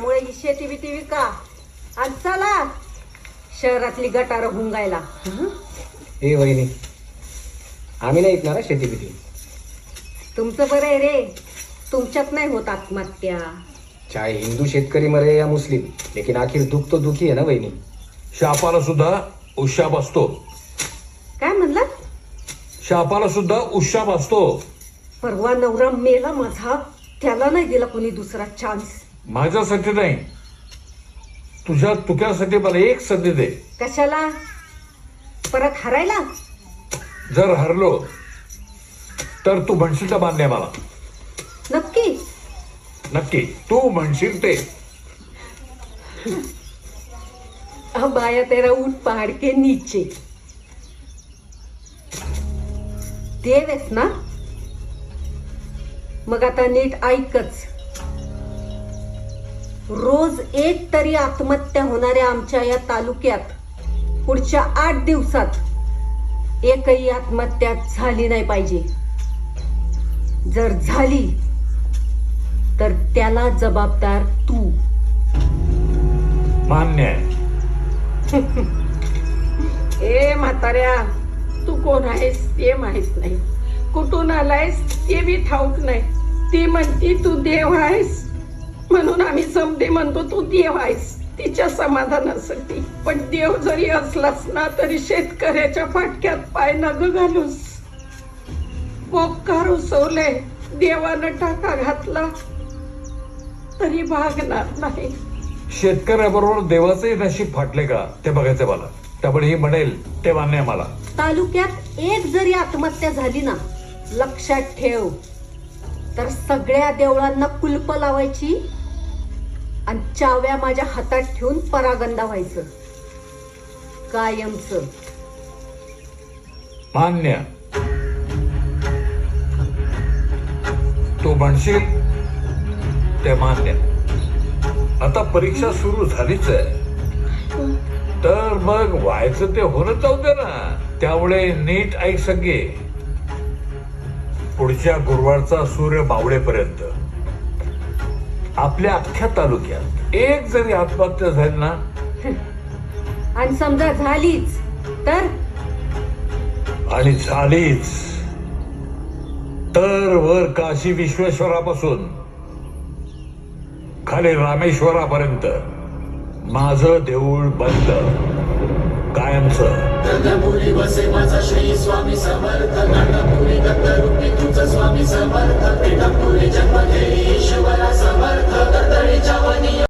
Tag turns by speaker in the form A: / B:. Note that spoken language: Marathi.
A: त्यामुळे ही शेती बिती विका आणि चला शहरातली गटार हुंगायला.
B: ए वहिनी, आम्ही नाही ऐकणार शेती बिती.
A: तुमचं बरं आहे रे, तुमच्यात नाही होत आत्महत्या.
B: चाहे हिंदू शेतकरी मरे या मुस्लिम, लेकिन आखिर दुख तो दुखी आहे ना वहिनी.
C: शापाला सुद्धा उशाप असतो.
A: काय म्हणला?
C: शापाला सुद्धा उशाप असतो.
A: परवा नवरा मेला माझा, त्याला नाही दिला कोणी दुसरा चान्स.
C: माझ्यासाठी नाही, तुझ्या तुक्यासाठी मला एक संधी दे.
A: कशाला? परत हरायला?
C: जर हरलो तर तू म्हणशील तर मान्य मला.
A: नक्की?
C: नक्की तू म्हणशील ते.
A: अब आया तेरा ऊंट पहाड़ के नीचे. देवेस ना? मग आता नीट ऐकच. रोज एक तरी आत्महत्या होणाऱ्या आमच्या या तालुक्यात पुढच्या 8 दिवसात एकही आत्महत्या झाली नाही पाहिजे. जर झाली तर त्याला जबाबदार तू.
C: मान्य आहे.
D: ए म्हाताऱ्या, तू कोण आहेस ते माहित नाही, कुठून आलायस ते बी ठाऊक नाही. ती म्हणती तू देव आहेस, म्हणून आम्ही समधी म्हणतो तू देव आहेस तिच्या समाधानासाठी. पण देव जरी असलास ना तरी शेतकऱ्याच्या फाटक्यात पाय नग घालूस. पोकार उसवले, देवानं टाका घातला तरी भागणार नाही.
C: शेतकऱ्याबरोबर देवाचंही नशीब फाटले का ते बघायचं मला. त्यामुळे ही म्हणेल ते मान्य आहे मला.
A: तालुक्यात एक जरी आत्महत्या झाली ना, लक्षात ठेव, तर सगळ्या देवळांना कुलप लावायची आणि चाव्या माझ्या हातात ठेवून परागंदा व्हायचं कायमच.
C: मान्य. तू म्हणशील ते मान्य. आता परीक्षा सुरू झालीच आहे, तर मग व्हायचं ते होणं जाऊ दे ना. त्यामुळे नीट ऐक सगळे. पुढच्या गुरुवारचा सूर्य मावळेपर्यंत आपल्या अख्ख्या तालुक्यात एक जरी आत्महत्या झाली ना,
A: आणि समजा झालीच तर
C: आणि झालीच तर वर काशी विश्वेश्वरापासून खाली रामेश्वरापर्यंत माझं देऊळ बंद कायमचं.
E: गगनपुरी बसे माझा श्री स्वामी समर्थ. गगनपुरी दत्तरूपी तुझं स्वामी समर्थ. पेटपुरी जन्म घेई ईश्वरा समर्थ. दत्तळीच्या वनी